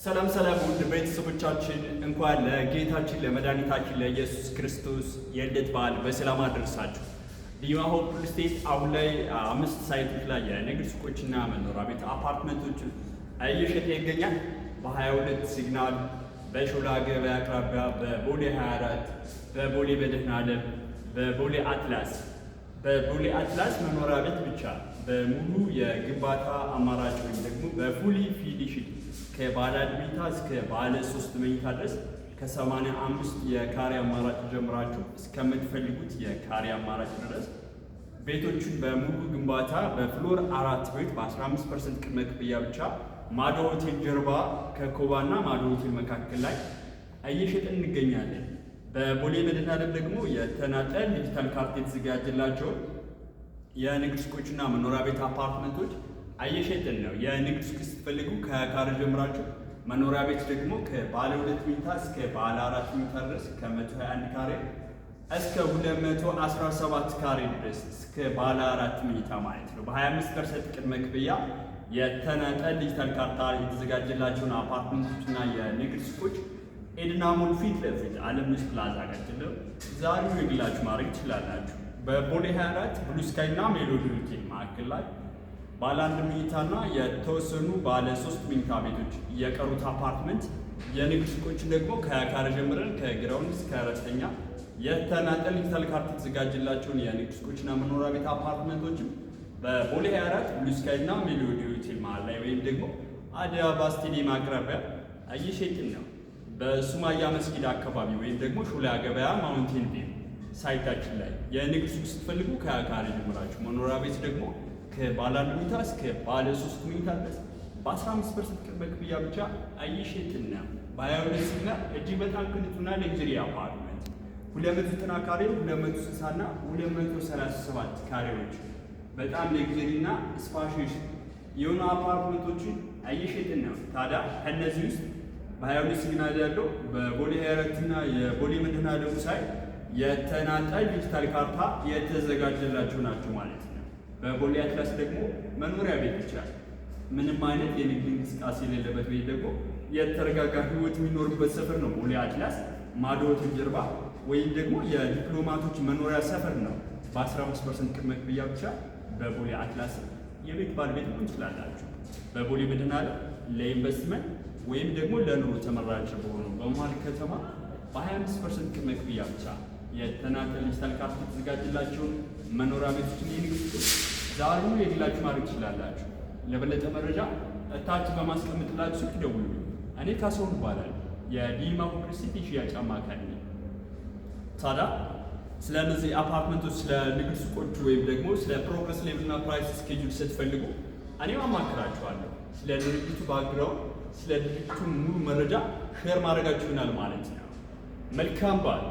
ሰላም ሰላም ውድ ቤተሰቦቻችን እንኳን ለጌታችን ለመድኃኒታችን ለኢየሱስ ክርስቶስ የልደት በዓል በሰላም አደረሳችሁ። ዲማ ሆፕ ሪል ስቴት አሁን ላይ 5 ሳይቶች ላይ የንግድ ሱቆችና መኖሪያ ቤት አፓርትመንቶችን እየሸጠ ይገኛል። በ22 ሲግናል፣ በሾላ ገበያ አቅራቢያ፣ በቦሌ 24፣ በቦሌ መድኃኔዓለም፣ በቦሌ አትላስ መኖሪያ ቤት ብቻ በሙሉ የግንባታ አማራጭ ወይም ደግሞ በፉሊ ፊኒሽድ ከባለ 1 መኝታ እስከ ባለ 3 መኝታ ድረስ ከ85 የካሬ አማራጭ ጀምራችሁ እስከምትፈልጉት የካሬ አማራጭ ድረስ ቤቶችን በሙሉ ግንባታ በፍሎር 4 ቤት በ15% ቅድመ ክፍያ ብቻ ማዶ ሆቴል ጀርባ ከኮባና ማዶ ሆቴል መካከል ላይ እየሸጥን እንገኛለን። በቦሌ መድኃኔዓለም ደግሞ የተናጠል ዲጂታል ካርታ የተዘጋጀላቸው የንግድ ሱቆችና መኖሪያ ቤት አፓርትመንቶች እየሸጥን ነው። የንግድ ሱቅ ስትፈልጉ ከካሬ ጀምራችሁ፣ መኖሪያ ቤት ደግሞ ከባለ 2 መኝታ እስከ ባለ 4 መኝታ ድረስ ከ121 ካሬ እስከ 217 ካሬ ድረስ እስከ ባለ 4 መኝታ ማለት ነው። በ25% ቅድመ ክፍያ የተናጠል ዲጂታል ካርታ የተዘጋጀላቸውን አፓርትመንቶችና የንግድ ሱቆች ኤድና ሞል ፊት ለፊት አለምነሽ ፕላዛ ቀጥለው ዛሬው የግላችሁ ማድረግ ትችላላችሁ። በቦሌ 24 ብሉ ስካይ እና ሜሎዲ ሆቴል ማዕከል ላይ ባለ 1 መኝታና የተወሰኑ ባለ 3 መኝታ ቤቶች የቀሩት አፓርትመንት የንግድ ሱቆችን ደግሞ ከካሬ ጀምረን ከግራውንድ እስከ አራተኛ የተናጠል ዲጂታል ካርታ የተዘጋጀላቸውን የንግድ ሱቆችና መኖሪያ ቤት አፓርትመንቶችም በቦሌ 24 ብሉ ስካይ እና ሜሎዲ ሆቴል መሃል ላይ ወይም ደግሞ አዲስ አበባ ስቴዲየም አቅራቢያ እየሸጥን ነው። በሱማያ መስጊድ አካባቢ ወይም ደግሞ ሾላ ገበያ ማውንቴን ቪው ሳይታችን ላይ የንግድ ሱቅ ስትፈልጉ ከካሬ ጀምራችሁ፣ መኖሪያ ቤት ደግሞ ከባለ 1 መኝታ እስከ ባለ 3 መኝታ ድረስ በ15% ቅድመ ክፍያ ብቻ እየሸጥን ነው። በ22 ሲግናል እጅግ በጣም ቅንጡና ሌግዘሪ አፓርትመንት 290 ካሬ፣ 260 እና 237 ካሬዎች በጣም ሌግዘሪ እና ስፓሺየስ የሆኑ አፓርትመንቶችን እየሸጥን ነው። ታዲያ ከነዚህ ውስጥ በ22 ሲግናል ያለው በቦሌ 24 እና የቦሌ መድኃኔዓለም ሳይት የተናጠል ዲጂታል ካርታ የተዘጋጀላቸው ናቸው ማለት ነው። በቦሌ አትላስ ደግሞ መኖሪያ ቤት ይችላል ምንም አይነት የንግድ እንቅስቃሴ የሌለበት ወይ ደግሞ የተረጋጋ ህይወት የሚኖርበት ሰፈር ነው። ቦሌ አትላስ ማዶ ሆቴል ጀርባ ወይም ደግሞ የዲፕሎማቶች መኖሪያ ሰፈር ነው። በ15% ቅድመ ክፍያ ብቻ በቦሌ አትላስ የቤት ባለቤት መሆን ትችላላችሁ። በቦሌ መድኃኔዓለም ለኢንቨስትመንት ወይም ደግሞ ለኑሮ ተመራጭ በሆኑ በመሃል ከተማ በ25% ቅድመ ክፍያ ብቻ የተናጠል ዲጂታል ካርታ የተዘጋጀላቸውን መኖሪያ ቤቶችን የንግድ ሱቆች ዛሬው የግላችሁ ማድረግ ትችላላችሁ። ለበለጠ መረጃ እታች በማስቀምጥላችሁ ስልክ ደውሉ። እኔ ካሳሁን እባላለሁ፣ የዲማ ሆፕ ሪል ስቴት የሽያጭ አማካሪ ነኝ። ታዲያ ስለ እነዚህ አፓርትመንቶች፣ ስለ ንግድ ሱቆቹ ወይም ደግሞ ስለ ፕሮግረስ ሌቭልና ፕራይስ ስኬጁል ስትፈልጉ እኔም አማክራችኋለሁ። ስለ ድርጅቱ ባክግራውንድ፣ ስለ ድርጅቱ ሙሉ መረጃ ሼር ማድረጋችሁ ይሆናል ማለት ነው። መልካም በዓል።